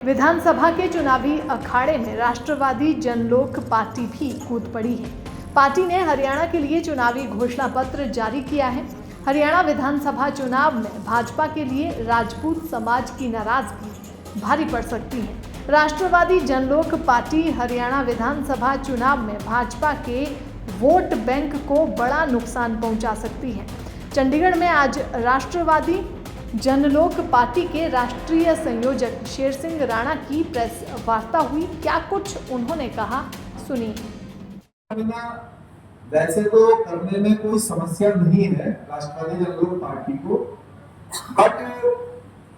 विधानसभा के चुनावी अखाड़े में राष्ट्रवादी जनलोक पार्टी भी कूद पड़ी है। पार्टी ने हरियाणा के लिए चुनावी घोषणा पत्र जारी किया है। हरियाणा विधानसभा चुनाव में भाजपा के लिए राजपूत समाज की नाराजगी भारी पड़ सकती है। राष्ट्रवादी जनलोक पार्टी हरियाणा विधानसभा चुनाव में भाजपा के वोट बैंक को बड़ा नुकसान पहुंचा सकती है। चंडीगढ़ में आज राष्ट्रवादी जनलोक पार्टी के राष्ट्रीय संयोजक शेर सिंह राणा की प्रेस वार्ता हुई। क्या कुछ उन्होंने कहा, सुनिए। वैसे तो करने में कोई समस्या नहीं है राष्ट्रवादी जनलोक पार्टी को, बट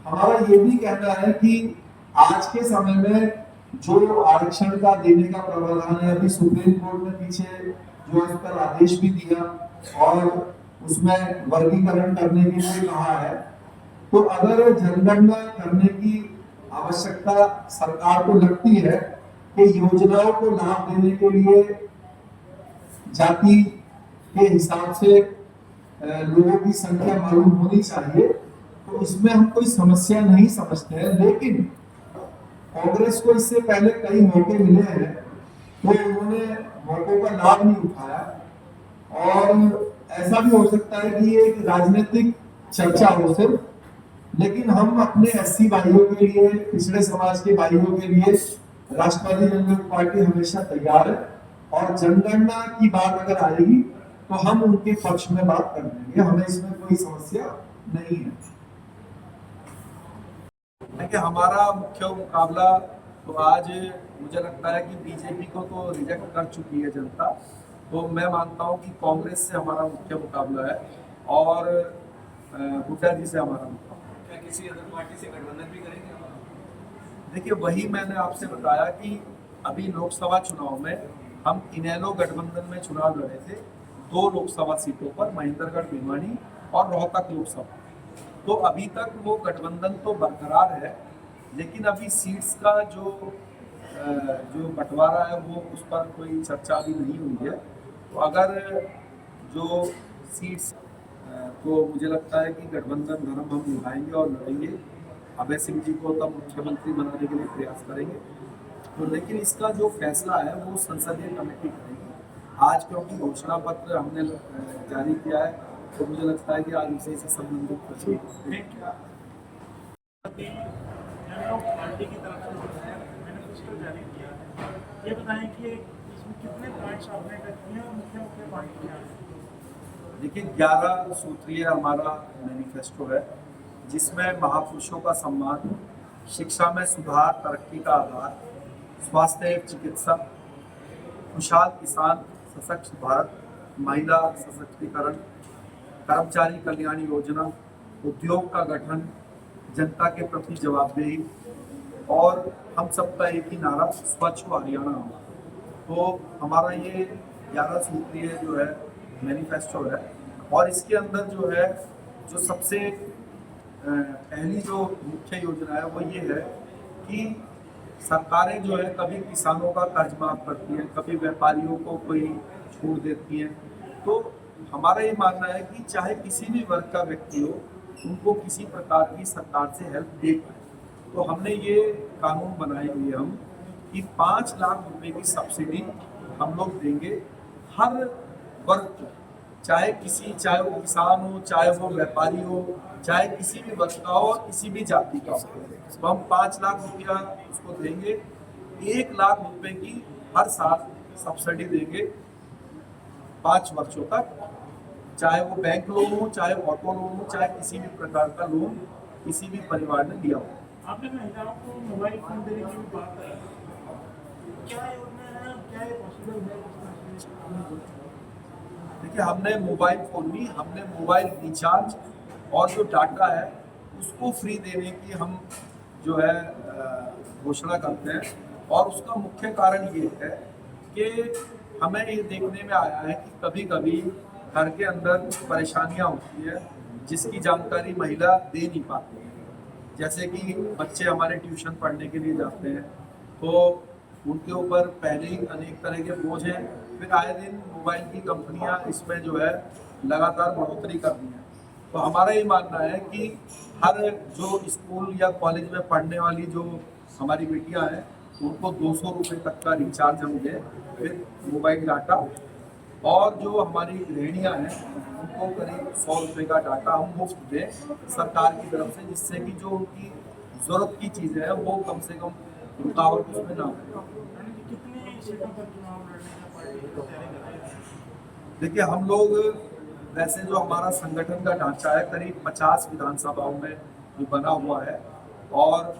हमारा ये भी कहना है कि आज के समय में जो आरक्षण का देने का प्रावधान है, अभी सुप्रीम कोर्ट ने पीछे जो इस पर आदेश भी दिया और उसमें वर्गीकरण करने के लिए कहा है, तो अगर जनगणना करने की आवश्यकता सरकार को लगती है कि योजनाओं को लाभ देने के लिए जाति के हिसाब से लोगों की संख्या मालूम होनी चाहिए, तो इसमें हम कोई समस्या नहीं समझते हैं। लेकिन कांग्रेस को इससे पहले कई मौके मिले हैं, तो उन्होंने मौकों का लाभ नहीं उठाया और ऐसा भी हो सकता है कि ये एक राजनीतिक चर्चा हो सिर्फ, लेकिन हम अपने एससी भाइयों के लिए, पिछड़े समाज के भाइयों के लिए राष्ट्रवादी जनलोक पार्टी हमेशा तैयार है और जनगणना की बात अगर आएगी तो हम उनके पक्ष में बात कर लेंगे, हमें इसमें कोई समस्या नहीं है। देखिए, हमारा मुख्य मुकाबला तो आज मुझे लगता है कि बीजेपी को तो रिजेक्ट कर चुकी है जनता, तो मैं मानता हूं कि कांग्रेस से हमारा मुख्य मुकाबला है और हुड्डा जी से हमारा मुकाबला। क्या किसी अदर पार्टी से गठबंधन भी करेंगे? देखिए, वही मैंने आपसे बताया कि अभी लोकसभा चुनाव में हम इनेलो गठबंधन में चुनाव लड़े थे 2 लोकसभा सीटों पर, महेंद्रगढ़ भिवानी और रोहतक लोकसभा। तो अभी तक वो गठबंधन तो बरकरार है, लेकिन अभी सीट्स का जो बंटवारा है वो उस पर कोई चर्चा अभी नहीं हुई है। तो अगर जो सीट्स तो मुझे लगता है कि गठबंधन धर्म हम निभाएंगे और लड़ेंगे। अभय सिंह जी को तब मुख्यमंत्री बनाने के लिए प्रयास करेंगे। तो लेकिन इसका जो फैसला है वो संसदीय कमेटी करेगी। आज क्योंकि घोषणा पत्र हमने जारी किया है, तो मुझे लगता है कि आज उसी से संबंधित पार्टी की तरफ से मैनिफेस्टो जारी किया है, ये बताएं कि इसमें कितने पॉइंट्स आपने रखे हैं और मुख्य पॉइंट क्या है? देखिए, 11 सूत्रीय हमारा मैनिफेस्टो है, जिसमें महापुरुषों का सम्मान, शिक्षा में सुधार, तरक्की का आधार, स्वास्थ्य एवं चिकित्सा, खुशहाल किसान, सशक्त भारत, महिला सशक्तिकरण, कर्मचारी कल्याण योजना, उद्योग का गठन, जनता के प्रति जवाबदेही और हम सबका एक ही नारा, स्वच्छ हरियाणा हो। तो हमारा ये 11 सूत्रीय जो है मैनिफेस्टो है और इसके अंदर जो है, जो सबसे पहली जो मुख्य योजना है वो ये है कि सरकारें जो है कभी किसानों का कर्ज माफ करती हैं, कभी व्यापारियों को कोई छूट देती हैं। तो हमारा ये मानना है कि चाहे किसी भी वर्ग का व्यक्ति हो, उनको किसी प्रकार की सरकार से हेल्प दे पाए। तो हमने ये कानून बनाए हुए हम कि 5 लाख रुपए की सब्सिडी हम लोग देंगे हर वर्ग को, चाहे वो किसान हो, चाहे वो व्यापारी हो, चाहे किसी भी वर्ग का हो, किसी भी जाति का हो। तो हम 5 लाख रुपया उसको देंगे, 1 लाख रुपए की हर साल सब्सिडी देंगे 5 वर्षों तक, चाहे वो बैंक लोन हो, चाहे ऑटो लोन हो, चाहे किसी भी प्रकार का लोन किसी भी परिवार ने लिया हो। आपने महिलाओं को मोबाइल फोन देने की बात की, क्या योजना है, क्या ये पॉसिबल है? देखिए, हमने मोबाइल फोन भी, हमने मोबाइल रिचार्ज और जो डाटा है उसको फ्री देने की हम जो है घोषणा करते हैं। और उसका मुख्य कारण ये है कि हमें ये देखने में आया है कि कभी कभी घर के अंदर परेशानियां होती है जिसकी जानकारी महिला दे नहीं पाती है। जैसे कि बच्चे हमारे ट्यूशन पढ़ने के लिए जाते हैं, तो उनके ऊपर पहले ही अनेक तरह के बोझ हैं, फिर आए दिन मोबाइल की कंपनियां इसमें जो है लगातार बढ़ोतरी कर रही हैं। तो हमारा ये मानना है कि हर जो स्कूल या कॉलेज में पढ़ने वाली जो हमारी बेटियां हैं उनको 200 रुपये तक का रिचार्ज हम दें, फिर मोबाइल डाटा, और जो हमारी गृहिणियां हैं उनको करीब 100 रुपये का डाटा हम मुफ्त दें सरकार की तरफ से, जिससे कि जो उनकी ज़रूरत की चीज़ें हैं वो कम से कम रुकावट उसमें ना हो। कितनी सीटों पर चुनाव लड़ने का पार्टी की तैयारी कर रही है? देखिए, हम लोग वैसे जो हमारा संगठन का ढांचा है करीब 50 विधानसभाओं में जो बना हुआ है, और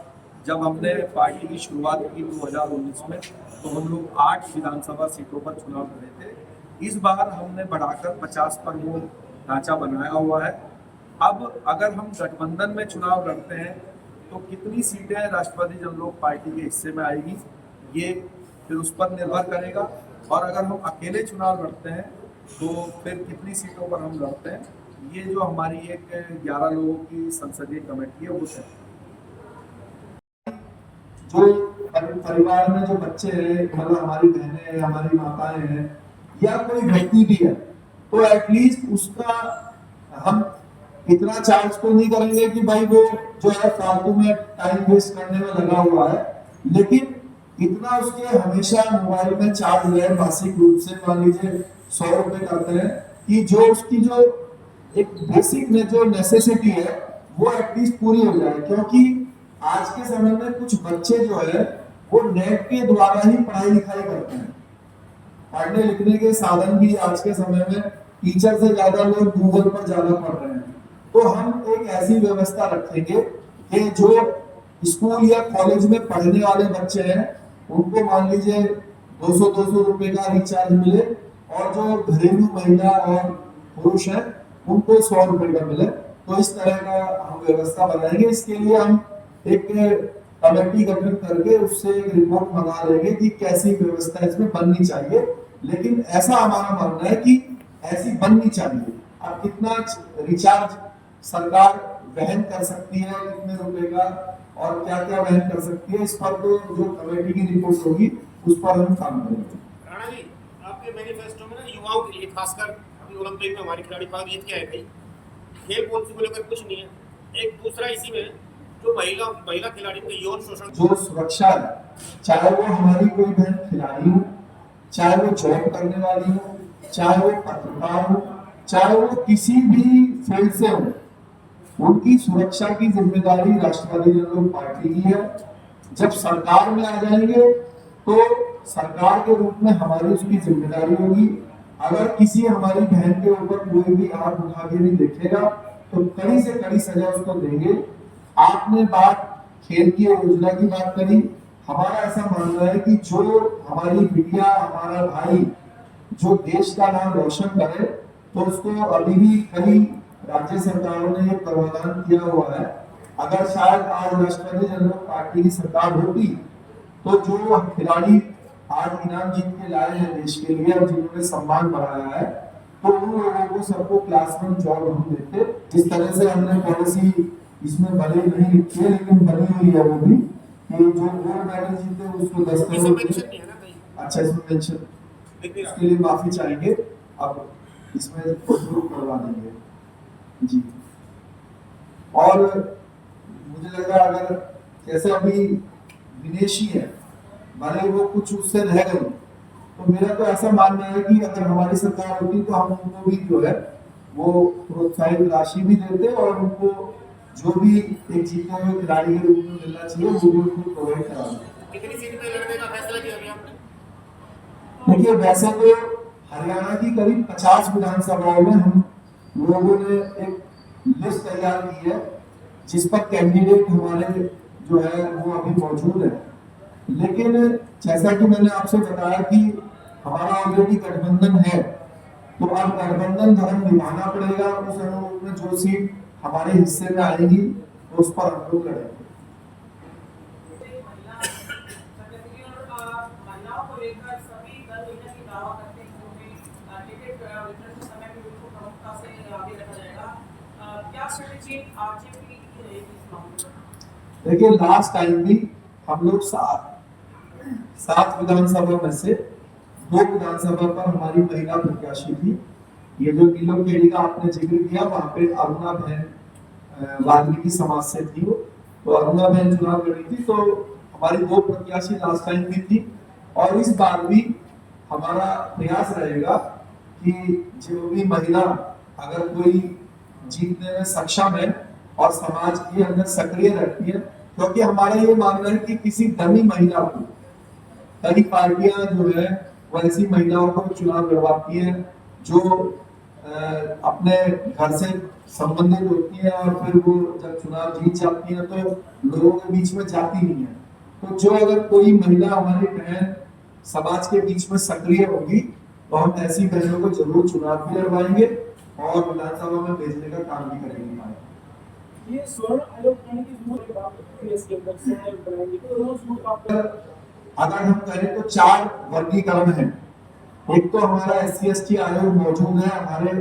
जब हमने पार्टी की शुरुआत की 2019 में तो हम लोग 8 विधानसभा सीटों पर चुनाव लड़े थे। इस बार हमने बढ़ाकर 50 पर वो ढांचा बनाया हुआ है। अब अगर हम गठबंधन में चुनाव लड़ते हैं तो कितनी सीटें राष्ट्रवादी जनलोक पार्टी के हिस्से में आएगी, ये फिर उस पर निर्भर करेगा, और अगर हम अकेले चुनाव लड़ते हैं तो फिर कितनी सीटों पर हम लड़ते हैं, ये जो हमारी एक 11 लोगों की संसदीय कमेटी है वो है। जो परिवार में जो बच्चे हैं, मतलब हमारी बहनें हैं, हमारी माताएं हैं, या कोई व्यक्ति भी है, तो एटलीस्ट उसका हम इतना चार्ज तो नहीं करेंगे कि भाई वो जो है फालतू में टाइम वेस्ट करने में लगा हुआ है, लेकिन इतना उसके हमेशा मोबाइल में चार्ज रहे मासिक रूप से, मान लीजिए 100 रुपए करते हैं, कि जो उसकी जो एक बेसिक में जो नेसेसिटी है वो एटलीस्ट पूरी हो जाए। क्योंकि आज के समय में कुछ बच्चे जो है वो नेट के द्वारा ही पढ़ाई लिखाई करते हैं। पढ़ने लिखने के साधन भी आज के समय में टीचर से ज्यादा लोग गूगल पर ज्यादा पढ़ रहे हैं। तो हम एक ऐसी व्यवस्था रखेंगे कि जो स्कूल या कॉलेज में पढ़ने वाले बच्चे हैं उनको मान लीजिए 200 रुपए का रिचार्ज मिले, और जो घरेलू महिला और पुरुष हैं उनको 100 रुपए का मिले। तो इस तरह का हम व्यवस्था बनाएंगे। इसके लिए हम एक कमेटी गठन करके उससे एक रिपोर्ट मंगा लेंगे कि कैसी व्यवस्था इसमें बननी चाहिए, लेकिन ऐसा हमारा मानना है कि ऐसी बननी चाहिए। अब कितना रिचार्ज सरकार वहन कर सकती है, कितने रुपए का, और क्या क्या वहन कर सकती है, इस पर तो जो कमेटी की रिपोर्ट होगी उस पर हम काम करेंगे। राणा जी, आपके मैनिफेस्टो में ना युवाओं के लिए, खासकर अभी ओलंपिक में हमारे खिलाड़ी भाग जीत के आए थे, खेल पॉलिसी को लेकर कुछ नहीं है। एक दूसरा इसी में जो महिला खिलाड़ी के यौन शोषण, जो सुरक्षा है, चाहे वो हमारी कोई बहन खिलाड़ी हो, चाहे वो जॉब करने वाली हो, चाहे वो पत्रकार हो, चाहे वो किसी भी फील्ड से हो, उनकी सुरक्षा की जिम्मेदारी राष्ट्रवादी जनलोक पार्टी की है। जब सरकार में आ जाएंगे तो सरकार के रूप में हमारी उसकी जिम्मेदारी होगी। अगर किसी हमारी बहन के ऊपर कोई भी आंख उठा के नहीं देखेगा तो कड़ी से कड़ी सजा उसको देंगे। आपने बात खेल की योजना की बात करी, हमारा ऐसा मानना है कि जो हमारी बिटिया, हमारा भाई जो देश का नाम रोशन करे, तो उसको अभी भी कई राज्य सरकारों ने ये प्रावधान किया हुआ है। अगर शायद आज राष्ट्रवादी जनलोक पार्टी की सरकार होती तो जो खिलाड़ी आज इनाम जीत के लाए हैं देश के लिए और जिन्होंने सम्मान बढ़ाया है, तो उन लोगों को सबको क्लास 1 जॉब हम देते। जिस तरह से हमने पॉलिसी इसमें भले नहीं लिखी है लेकिन बनी हुई है वो भी, कि जो गोल्ड मेडल जीते उसको 10 करोड़। अच्छा, इसमें पेंशन, इसके लिए माफी चाहेंगे, अब इसमें प्रूव करवा देंगे जी। और मुझे लग रहा अगर जैसे अभी विदेशी है, भले वो कुछ उससे रह गए, तो मेरा तो ऐसा मानना है कि अगर हमारी सरकार होती तो हम उनको भी जो है वो प्रोत्साहन राशि भी देते और उनको जो भी एक जीते हुए खिलाड़ी के रूप में मिलना चाहिए वो भी उनको प्रोवाइड करा दें। कितनी सीट पे लड़ने का फैसला किया अभी आपने? देखिए, वैसे तो हरियाणा की करीब 50 विधानसभाओं में हम लोगों ने एक लिस्ट तैयार की है जिस पर कैंडिडेट हमारे जो है वो अभी मौजूद है। लेकिन जैसा कि मैंने आपसे बताया कि हमारा ऑलरेडी गठबंधन है, तो अब गठबंधन धर्म निभाना पड़ेगा। उस अनुरूप में जो सीट हमारे हिस्से में आएगी तो उस पर हम लोग लड़ेंगे। देखिए, लास्ट टाइम भी हम लोग 7 विधानसभा में से 2 विधानसभा पर हमारी महिला प्रत्याशी थी। ये जो नीलम खेड़ी का आपने जिक्र किया, वहां पे अरुणा बहन वाल्मीकि समाज से थी वो, तो अरुणा बहन चुनाव लड़ी थी। तो हमारी 2 प्रत्याशी लास्ट टाइम भी थी और इस बार भी हमारा प्रयास रहेगा कि जो भी महिला अगर कोई जीतने में सक्षम है और समाज के अंदर सक्रिय रहती है, क्योंकि हमारा ये मानना है कि किसी डमी महिला को कई पार्टियां जो है वो ऐसी महिलाओं को चुनाव लड़वाती है जो अपने घर से संबंधित होती है और फिर वो जब चुनाव जीत जाती है तो लोगों के बीच में जाती नहीं है। तो जो अगर कोई महिला हमारी बहन समाज के बीच में सक्रिय होगी तो हम ऐसी बहनों को जरूर चुनाव भी लड़वाएंगे और विधानसभा में भेजने का काम भी करेंगे। ये स्वर्ण आयोग बनाने की मूल बात है, इसके अंदर स्वर्ण आयोग बनाएंगे तो रोज लोग आप अगर हम कहें तो 4 वर्गीकरण हैं। एक तो हमारा SC/ST आयोग मौजूद है हमारे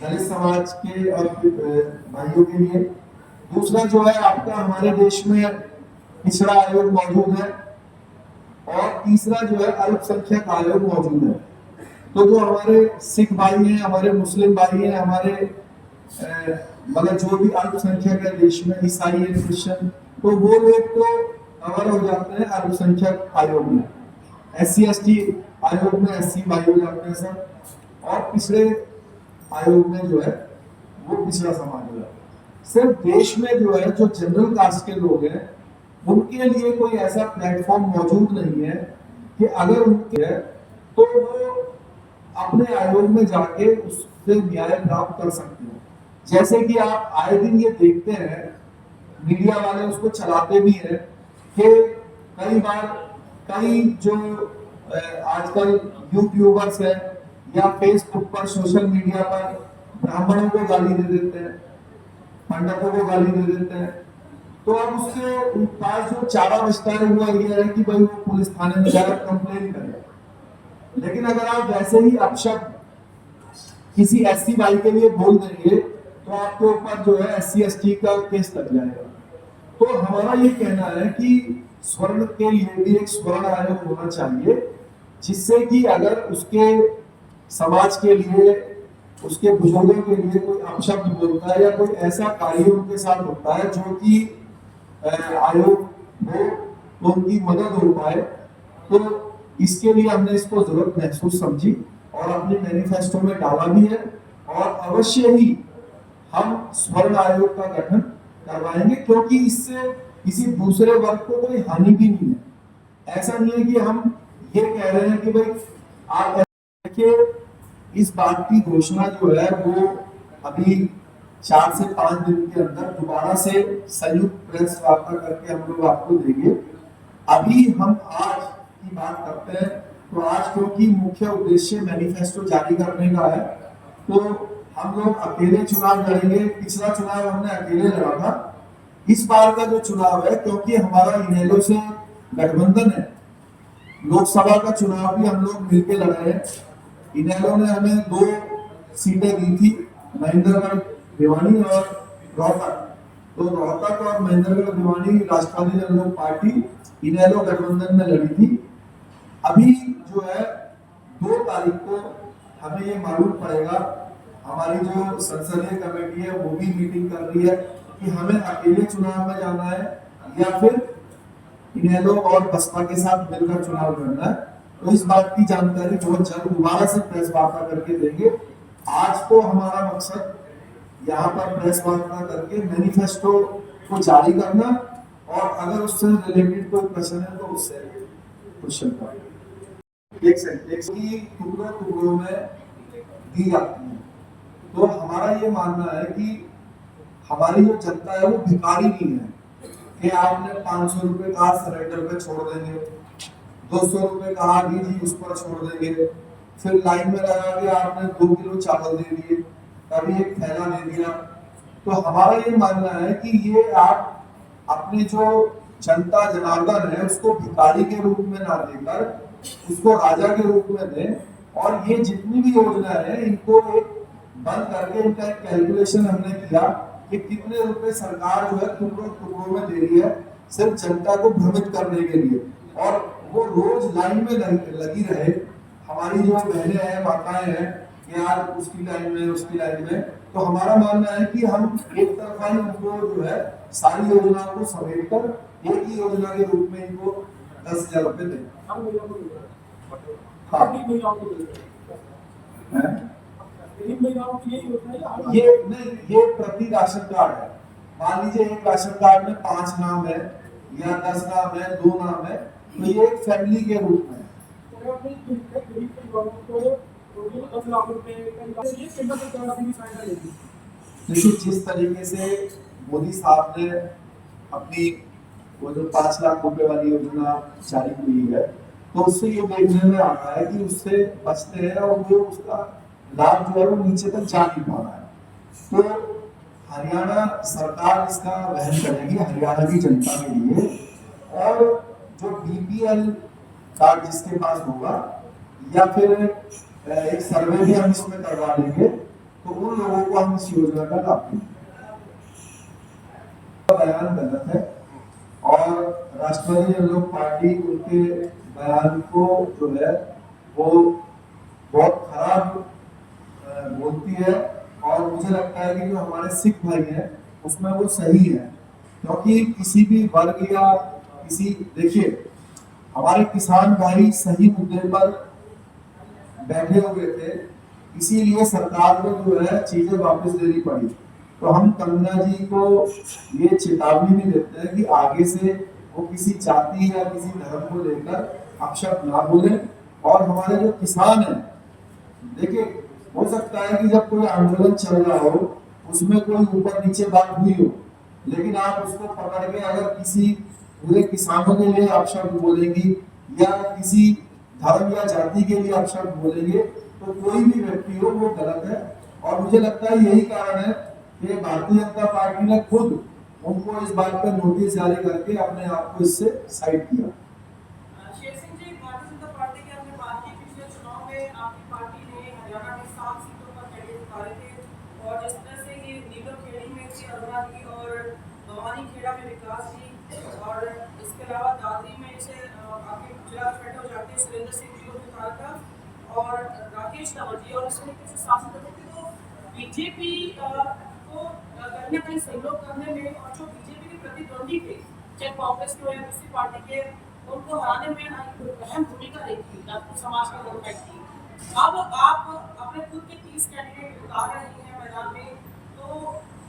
दलित समाज के और भाइयों के लिए। दूसरा जो है आपका हमारे देश में पिछड़ा आयोग मौजूद है और तीसरा जो है अल्पसंख्यक आयोग मौजूद है। तो जो हमारे सिख भाई हैं, हमारे मुस्लिम भाई हैं, हमारे मतलब जो भी अल्पसंख्यक है देश में, ईसाई है, क्रिश्चियन, तो वो लोग तो कवर हो जाते हैं अल्पसंख्यक आयोग में। SC/ST आयोग में SC भाई हो जाते हैं सर, और पिछड़े आयोग में जो है वो पिछड़ा समाज हो जाता है। सिर्फ देश में जो है जो जनरल कास्ट के लोग हैं उनके लिए कोई ऐसा प्लेटफॉर्म मौजूद नहीं है कि अगर उनके है तो वो अपने आयोग में जाके उससे न्याय प्राप्त कर सकते हैं। जैसे कि आप आए दिन ये देखते हैं, मीडिया वाले उसको चलाते भी हैं कि कई बार कई जो आजकल यूट्यूबर्स हैं या फेसबुक पर, सोशल मीडिया पर ब्राह्मणों को गाली दे देते हैं, पंडितों को गाली दे देते हैं। तो अब उसके पास जो चारा बचता है वो ये है कि भाई वो पुलिस थाने में जाकर कंप्लेन करे। लेकिन अगर आप वैसे ही अपशब्द किसी SC भाई के लिए बोल देंगे तो आपके ऊपर जो है SC/ST का केस लग जाएगा। तो हमारा ये कहना है कि स्वर्ण के लिए भी एक स्वर्ण आयोग होना चाहिए, जिससे कि अगर उसके समाज के लिए, उसके बुजुर्गों के लिए कोई अपशब्द बोलता है या कोई ऐसा कार्य उनके साथ होता है जो कि आयोग हो तो उनकी मदद हो पाए, तो इसके लिए हमने इसको जरूरत महसूस समझी और अपने मैनिफेस्टो में डाला भी है और अवश्य ही हम स्वर्ण आयोग का गठन करवाएंगे, क्योंकि इससे किसी दूसरे वर्ग को कोई हानि भी नहीं है। ऐसा नहीं है कि हम ये कह रहे हैं कि भाई आप देखिए, इस बात की घोषणा जो है वो अभी 4 से 5 दिन के अंदर दोबारा से संयुक्त प्रेस वार्ता करके हम लोग आपको देंगे। अभी हम आज की बात करते हैं तो आज क्योंकि मुख्य उद्देश्य मैनिफेस्टो जारी करने का है तो हम लोग अकेले चुनाव लड़ेंगे। पिछला चुनाव हमने अकेले लड़ा था, इस बार का जो चुनाव है क्योंकि हमारा इनेलो से गठबंधन है, लोकसभा का चुनाव भी हम लोग मिलकर लड़ रहे हैं। इनेलो ने हमें 2 सीटें दी थी, महेंद्रगढ़ भिवानी और रोहतक। तो रोहतक और महेंद्रगढ़ भिवानी राष्ट्रवादी जनलोक पार्टी इनेलो गठबंधन में लड़ी थी। अभी जो है 2 तारीख को हमें ये मालूम पड़ेगा, हमारी जो संसदीय कमेटी है वो भी मीटिंग कर रही है कि हमें अकेले चुनाव में जाना है या फिर इनेलो और बसपा के साथ मिलकर चुनाव लड़ना है। तो इस बात की जानकारी बहुत जल्द दोबारा से प्रेस वार्ता करके देंगे। आज तो हमारा मकसद यहाँ पर प्रेस वार्ता करके मैनिफेस्टो को जारी करना और अगर उससे रिलेटेड कोई प्रश्न है तो उससे क्वेश्चन करें। एक टुकड़ों में दी जाती है। तो हमारा ये मानना है कि हमारी जो जनता है वो भिखारी नहीं है कि आपने 500 रुपए कहा सरेंडर पे छोड़ देंगे, 200 रुपए कहा जी उस पर छोड़ देंगे, फिर लाइन में लगा के आपने 2 किलो चावल दे दिए, कभी एक थैला दे दिया। तो हमारा ये मानना है कि ये आप अपने जो जनता जनार्दन है उसको भिखारी के रूप में ना देकर उसको राजा के रूप में दें, और ये जितनी भी योजना है इनको एक बंद करके इनका एक कैलकुलेशन हमने किया कि कितने रुपए सरकार जो है टुकड़ों में दे रही है सिर्फ जनता को भ्रमित करने के लिए, और वो रोज लाइन में लगी रहे। हमारी जो बहनें हैं, माताएं हैं, यार उसकी लाइन में उसकी लाइन में, तो हमारा मानना है कि हम एक तरफा ही उनको जो है सारी योजनाओं को समेट कर एक ही योजना के रूप में इनको 10,000 रुपए दें। हाँ ये नहीं, ये प्रति राशन कार्ड है। मान लीजिए एक राशन कार्ड में 5 नाम है या 10 नाम है, 2 नाम है, तो ये एक फैमिली के रूप में। देखिए जिस तरीके से मोदी साहब ने अपनी वो जो 5 लाख रुपए वाली योजना जारी की है, तो उससे ये देखने में आता है कि उससे बचते हैं और वो उसका लाभ जो है वो नीचे तक जा नहीं पा रहा है। तो हरियाणा सरकार इसका वहन करेगी हरियाणा की जनता के लिए, और जो बीपीएल कार्ड जिसके पास होगा या फिर एक सर्वे भी हम इसमें करवा लेंगे, तो उन लोगों को हम इस योजना का लाभ देंगे। बयान गलत है और राष्ट्रवादी जनलोक पार्टी उनके बयान को जो है वो बहुत खराब बोलती है, और मुझे लगता है कि जो हमारे सिख भाई हैं उसमें वो सही है, क्योंकि किसी भी वर्ग या किसी, देखिए हमारे किसान भाई सही मुद्दे पर बैठे हुए थे, इसीलिए सरकार को जो है चीजें वापस लेनी पड़ी। तो हम कंगना जी को ये चेतावनी भी देते हैं कि आगे से वो किसी जाति या किसी धर्म को लेकर अपशब्द ना बोले। और हमारे जो किसान हैं, देखिए हो सकता है कि जब कोई आंदोलन चल रहा हो उसमें कोई ऊपर नीचे बात हुई हो, लेकिन आप उसको पकड़ के अगर किसी पूरे किसानों के लिए अपशब्द बोलेंगी या किसी धर्म या जाति के लिए अपशब्द बोलेंगे, तो कोई भी व्यक्ति हो वो गलत है। और मुझे लगता है यही कारण है कि भारतीय जनता पार्टी ने खुद उनको इस बात पर नोटिस जारी करके अपने आप को इससे साइड किया। शेर सिंह जी, भारतीय जनता पार्टी की आपने बात की, पिछले चुनाव में आपकी पार्टी ने हरियाणा में 7 सीटों पर कैंडिडेट उतारे थे, और जिस तरह से ये नीलोखेड़ी में से अरुणा जी और भवानी खेड़ा में विकास जी, और इसके अलावा दादरी में से आपके जिला अध्यक्ष हो जाते हैं सुरेंद्र सिंह जी को उतारा था, और राकेश तंवर जी, और इस तरीके से शासन करते थे। तो बीजेपी को कहीं ना कहीं सहयोग करने में, और जो बीजेपी के प्रतिद्वंदी थे चाहे कांग्रेस के या दूसरी पार्टी के, उनको हराने में अहम भूमिका रही थी आपको समाज के लोग की। अब आप अपने खुद के 30 कैंडिडेट उतार रहे हैं मैदान में, तो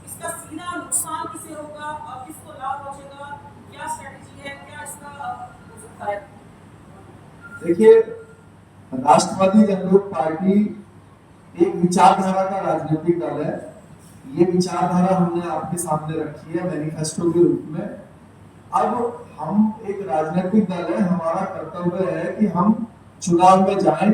इसका सीधा नुकसान किसे होगा और किसको लाभ पहुंचेगा? क्या स्ट्रेटेजी है, क्या इसका हो सकता है? देखिए राष्ट्रवादी जनलोक पार्टी एक विचारधारा का राजनीतिक दल है। ये विचारधारा हमने आपके सामने रखी है मैनिफेस्टो के रूप में। अब हम एक राजनीतिक दल है, हमारा कर्तव्य है कि हम चुनाव में जाएं,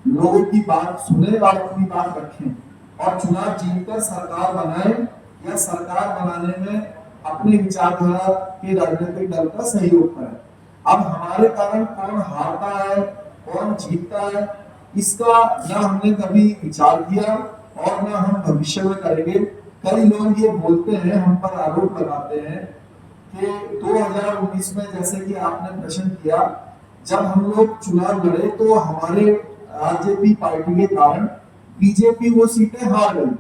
लोगों की बात सुने और अपनी बात रखें, और चुनाव जीतकर सरकार बनाएं या सरकार बनाने में अपने विचारधारा के राजनीतिक दल का सहयोग करें। अब हमारे कारण कौन हारता है कौन जीतता है इसका ना हमने कभी विचार किया और ना हम भविष्य में करेंगे। कई लोग ये बोलते हैं, हम पर आरोप लगाते हैं कि 2019 में, जैसे कि आपने प्रश्न किया, जब हम लोग चुनाव लड़े तो हमारे आरजेपी पार्टी के कारण बीजेपी वो सीटें हार गई।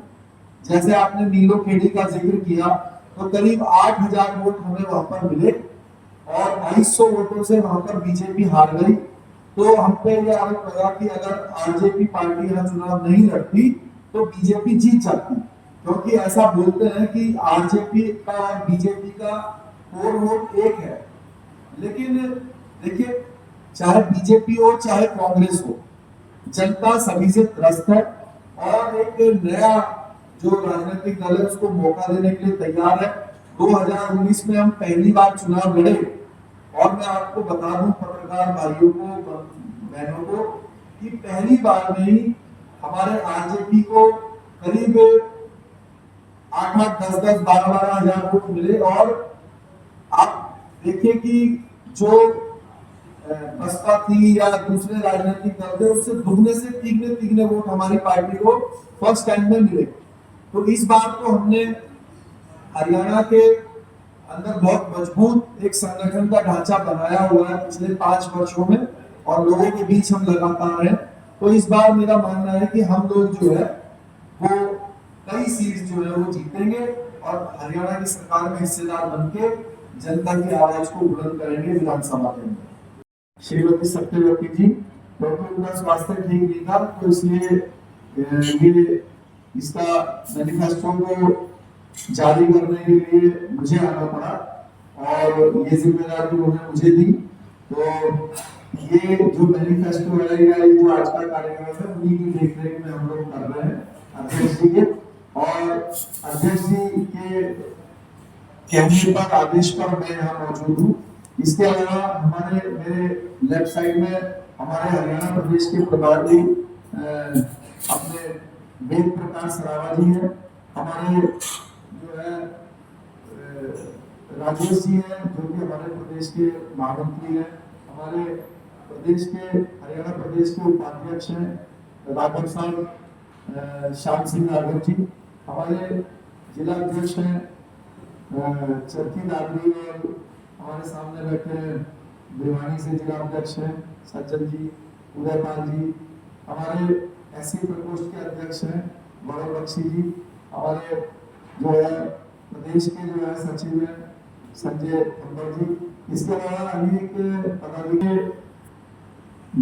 जैसे आपने नीलोखेड़ी का जिक्र किया, तो करीब 8,000 वोट हमें वहां पर मिले और 2,200 वोटों से वहां पर बीजेपी हार गई। तो हम पे ये आरोप लगा कि अगर आरजेपी पार्टी यहाँ चुनाव नहीं लड़ती तो बीजेपी जीत जाती, क्योंकि ऐसा बोलते हैं कि आरजेपी का और बीजेपी का कोर वोट एक है। लेकिन देखिए, चाहे बीजेपी हो चाहे कांग्रेस हो, जनता सभी से त्रस्त है और एक नया जो राजनीतिक दल है उसको मौका देने के लिए तैयार है। 2019 में हम पहली बार चुनाव लड़े और मैं आपको बता दूं पत्रकार भाइयों को बहनों को कि पहली बार में ही हमारे आरजेपी को करीब 8-8, 10-10, 12-12 हजार वोट मिले। और आप देखिए कि जो बसपा थी या दूसरे राजनीतिक दल थे उससे दुगने से तीगने वोट हमारी पार्टी को फर्स्ट टाइम में मिले। तो इस बार तो हमने हरियाणा के अंदर बहुत मजबूत एक संगठन का ढांचा बनाया हुआ है पिछले 5 वर्षों में, और लोगों के बीच हम लगातार हैं। तो इस बार मेरा मानना है कि हम लोग जो है वो कई सीट जो है वो जीतेंगे और हरियाणा की सरकार में हिस्सेदार बनके जनता की आवाज को बुलंद करेंगे विधानसभा के अंदर। श्रीमती सत्यवती जी, क्योंकि उनका स्वास्थ्य ठीक नहीं था तो इसलिए ये इसका मैनिफेस्टो को जारी करने के लिए मुझे आना पड़ा और ये जिम्मेदारी उन्होंने मुझे दी। तो ये जो मैनिफेस्टो है या ये जो आज का कार्यक्रम है उन्हीं की देखरेख में हम लोग कर रहे हैं अध्यक्ष जी के, और अध्यक्ष जी के कहने पर आदेश पर मैं यहाँ मौजूद हूँ। इसके अलावा हमारे मेरे लेफ्ट साइड में हमारे हरियाणा प्रदेश के प्रभारी अपने वेद प्रकाश सरावा जी हैं, हमारे जो है राजेश जी हैं जो कि हमारे प्रदेश के महामंत्री हैं, हमारे प्रदेश के हरियाणा प्रदेश के उपाध्यक्ष हैं राघव साहब श्याम सिंह राघव जी, हमारे जिला अध्यक्ष हैं चरखी दादरी और हमारे सामने बैठे भिवानी से जिला अध्यक्ष हैं सज्जन जी, उदयपाल जी, हमारे एससी प्रकोष्ठ के अध्यक्ष हैं गौरव बख्शी जी, हमारे जो है प्रदेश के जो है सचिव हैं संजय अंबर जी। इसके अलावा अनेक पदाधिकारी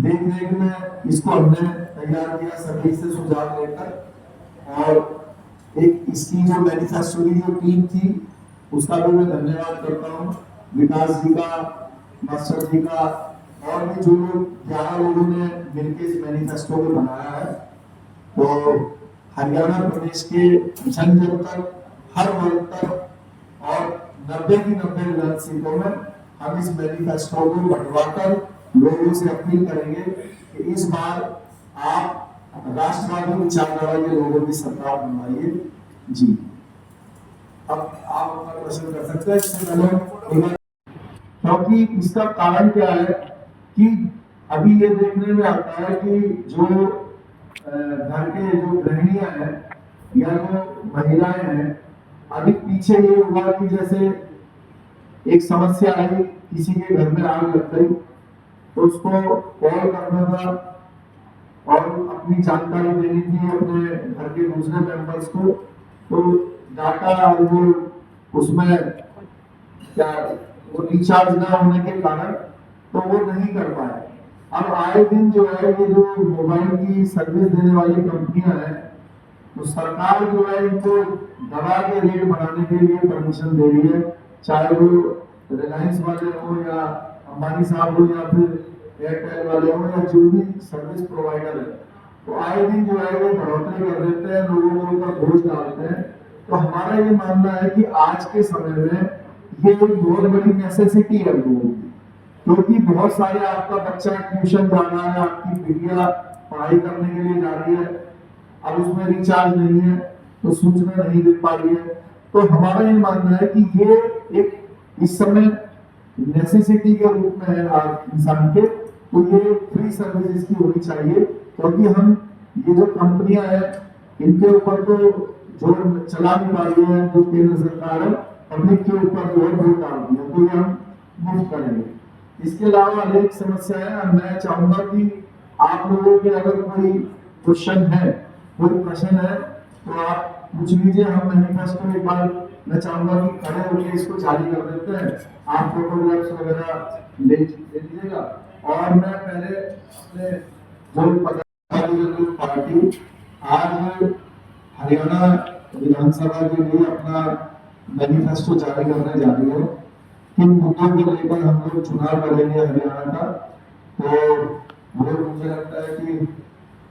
देख रेख में इसको हमने तैयार किया सभी से सुझाव लेकर, और एक इसकी जो मैनिफेस्टो की जो टीम थी उसका भी मैं धन्यवाद करता हूँ, विकास जी का, मास्टर जी का, और भी जो लोग 11 लोगों ने मिलकर इस मैनिफेस्टो को बनाया है। तो हरियाणा प्रदेश के जन जन तक, हर वर्ग तक और 90 की 90 विधान सीटों में हम इस मैनिफेस्टो को बंटवाकर लोगों से अपील करेंगे कि इस बार आप राष्ट्रवादी विचारधारा के लोगों की सरकार बनवाइए जी। अब आप अपना प्रश्न कर सकते हैं इससे पहले, क्योंकि इसका कारण क्या है कि अभी ये देखने में आता है कि जो घर के जो गृहिणियां हैं या जो महिलाएं हैं, अभी पीछे ये हुआ कि जैसे एक समस्या आई, किसी के घर में आग लग गई तो उसको कॉल करना था और अपनी जानकारी देनी थी अपने घर के दूसरे मेंबर्स को, तो डाटा और वो उसमें क्या वो रिचार्ज ना होने के कारण तो वो नहीं कर पाए। अब आए दिन जो है ये जो मोबाइल की सर्विस देने वाली कंपनियां हैं तो सरकार जो है इनको दवा के रेट बढ़ाने के लिए परमिशन दे रही है, चाहे वो रिलायंस वाले हो या अंबानी साहब हो या फिर एयरटेल वाले हो या जो भी सर्विस प्रोवाइडर है, तो आए दिन जो है वो बढ़ोतरी कर देते हैं, लोगों के ऊपर बोझ डालते हैं। तो हमारा ये मानना है कि आज के समय में ये एक बहुत बड़ी नेसेसिटी है लोगों की, क्योंकि बहुत सारे आपका बच्चा ट्यूशन जा रहा है, आपकी बिटिया पढ़ाई करने के लिए जा रही है, अब उसमें रिचार्ज नहीं है तो सूचना नहीं दे पा रही है। तो हमारा ये मानना है कि ये एक इस समय नेसेसिटी के रूप में है आज इंसान के, तो ये फ्री सर्विस इसकी होनी चाहिए, क्योंकि हम ये जो कंपनियां हैं इनके ऊपर तो जो चला नहीं पा रही है जो केंद्र सरकार है, पब्लिक के ऊपर जो है वोट डाल दी है, तो ये हम मुफ्त करेंगे। इसके अलावा अनेक समस्याएं हैं, मैं चाहूंगा कि आप लोगों के अगर कोई क्वेश्चन है, कोई प्रश्न है तो आप पूछ लीजिए। हम मैनिफेस्टो एक बार मैं चाहूंगा कि खड़े होकर इसको जारी कर देते हैं, आप फोटोग्राफ्स वगैरह ले लीजिएगा। और मैं पहले अपने जो पदाधिकारी पार्टी आज हरियाणा विधानसभा के लिए अपना मैनिफेस्टो जारी करने जा रही है, किन मुद्दों को लेकर हम लोग चुनाव लड़ेंगे हरियाणा का, तो मुझे लगता है कि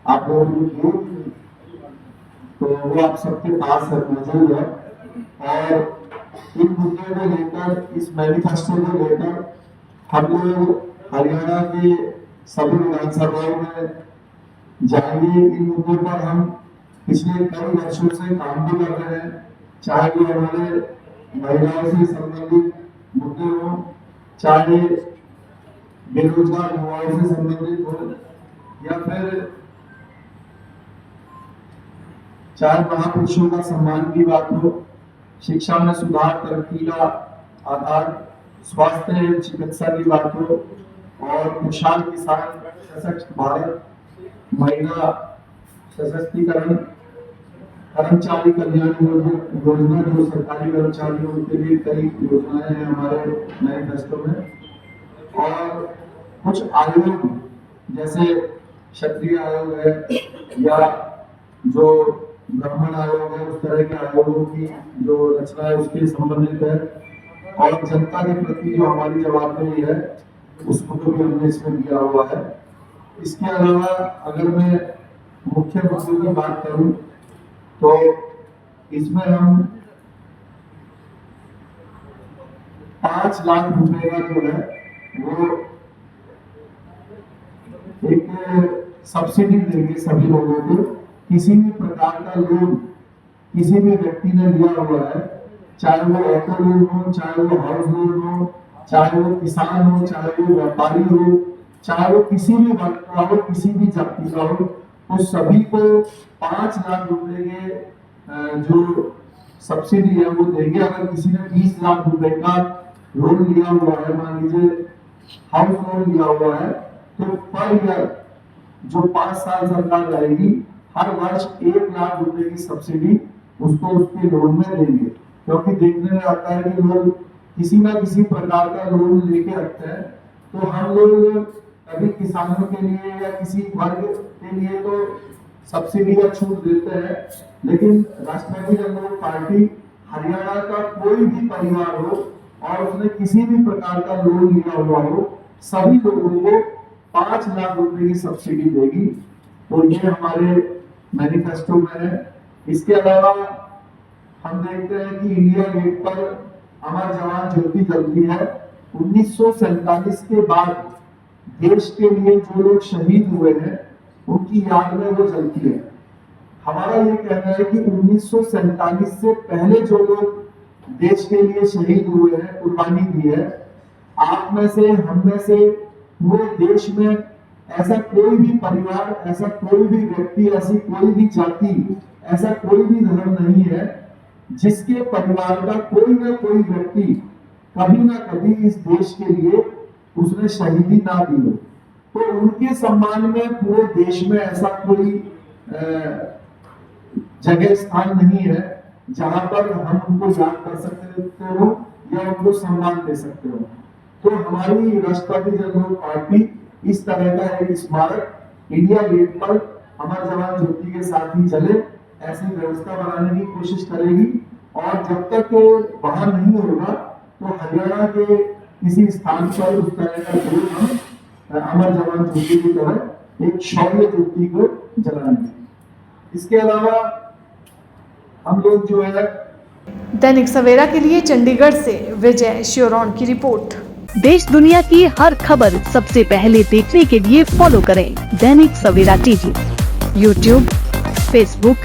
आप लोगों की तो वो आप सबके पास है, मौजूद है, और इन मुद्दों को लेकर, इस मैनिफेस्टो को लेकर हम लोग हरियाणा के सभी विधानसभाओं में जाएंगे। इन मुद्दों पर हम पिछले कई वर्षों से काम भी कर रहे हैं, चाहे वो हमारे महिलाओं से संबंधित मुद्दे हो, चाहे बेरोजगार युवाओं से संबंधित हो, या फिर चाहे महापुरुषों का सम्मान की बात हो, शिक्षा में सुधार, तरक्की का आधार, स्वास्थ्य चिकित्सा की बात हो, और खुशहाल किसान, सशक्त भारत, महिला सशक्तिकरण, कर्मचारी कल्याण योजना जो सरकारी कर्मचारियों के लिए कई योजनाएं हैं हमारे मैनिफेस्टो में। और कुछ आयोग जैसे क्षत्रिय आयोग है या जो ब्राह्मण आयोग है, उस तरह के आयोगों की जो रचना है उसके संबंधित है। और जनता के प्रति जो हमारी जवाबदेही है उसको भी हमने इसमें दिया हुआ है। इसके अलावा अगर मैं मुख्य मुद्दों की बात करूं तो इसमें हम 5 लाख रुपए का जो है वो एक सब्सिडी देंगे सभी लोगों को। किसी भी प्रकार का लोन किसी भी व्यक्ति ने लिया हुआ है, चाहे वो ऑटो लोन हो, चाहे वो हाउस लोन हो, चाहे वो किसान हो, चाहे वो व्यापारी हो, चाहे वो किसी भी वर्ग का हो, किसी भी जाति का हो, तो सभी को 5 लाख रुपए के जो सब्सिडी है वो देंगे। अगर किसी ने 20 लाख रुपए का लोन लिया हुआ है, मान लीजिए हाउस लोन लिया हुआ है, तो पर ईयर जो 5 साल सरकार रहेगी हर वर्ष 1 लाख रुपए की सब्सिडी उसको उसके लोन में देंगे। क्योंकि देखने में आता है कि लोग किसी ना किसी प्रकार का लोन लेके रखते हैं, तो हम लोग कभी किसानों के लिए या किसी वर्ग के लिए तो सब्सिडी या छूट देते हैं, लेकिन राष्ट्रवादी जनता पार्टी हरियाणा का कोई भी परिवार हो और उसने किसी भी प्रकार का लोन लिया हुआ हो, सभी लोगों को 5 लाख रुपए की सब्सिडी देगी। तो ये हमारे मैनिफेस्टो में है। इसके अलावा हम देखते हैं कि इंडिया गेट पर अमर जवान ज्योति जलती है। 1947 के बाद देश के लिए जो लोग शहीद हुए हैं उनकी याद में वो जलती है। हमारा ये कहना है कि 1947 से पहले जो लोग देश के लिए शहीद हुए हैं, कुर्बानी दी है, आप में से, हम में से, पूरे देश में ऐसा कोई भी परिवार, ऐसा कोई भी व्यक्ति, ऐसी कोई भी जाति, ऐसा कोई भी धर्म नहीं है जिसके परिवार का कोई ना कोई व्यक्ति कभी ना कभी इस देश के लिए उसने शहीदी ना दी हो। तो उनके सम्मान में पूरे देश में ऐसा कोई जगह स्थान नहीं है जहां पर हम उनको याद कर सकते हो या उनको सम्मान दे सकते हो। तो हमारी राष्ट्रवादी जनता पार्टी इस तरह का एक स्मारक इंडिया गेट पर अमर जवान ज्योति के साथ ही जले, ऐसी व्यवस्था बनाने की कोशिश करेगी। और जब तक वहां नहीं होगा तो हरियाणा के किसी स्थान पर उस तरह का जरूर हम अमर जवान ज्योति की तरह एक शौर्य ज्योति को जलाएंगे। इसके अलावा हम लोग जो है दैनिक सवेरा के लिए चंडीगढ़ से विजय श्योरॉन की रिपोर्ट। देश दुनिया की हर खबर सबसे पहले देखने के लिए फॉलो करें Dainik Savera TV, YouTube, Facebook,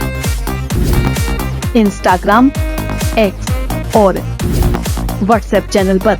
Instagram, X और व्हाट्सएप चैनल पर।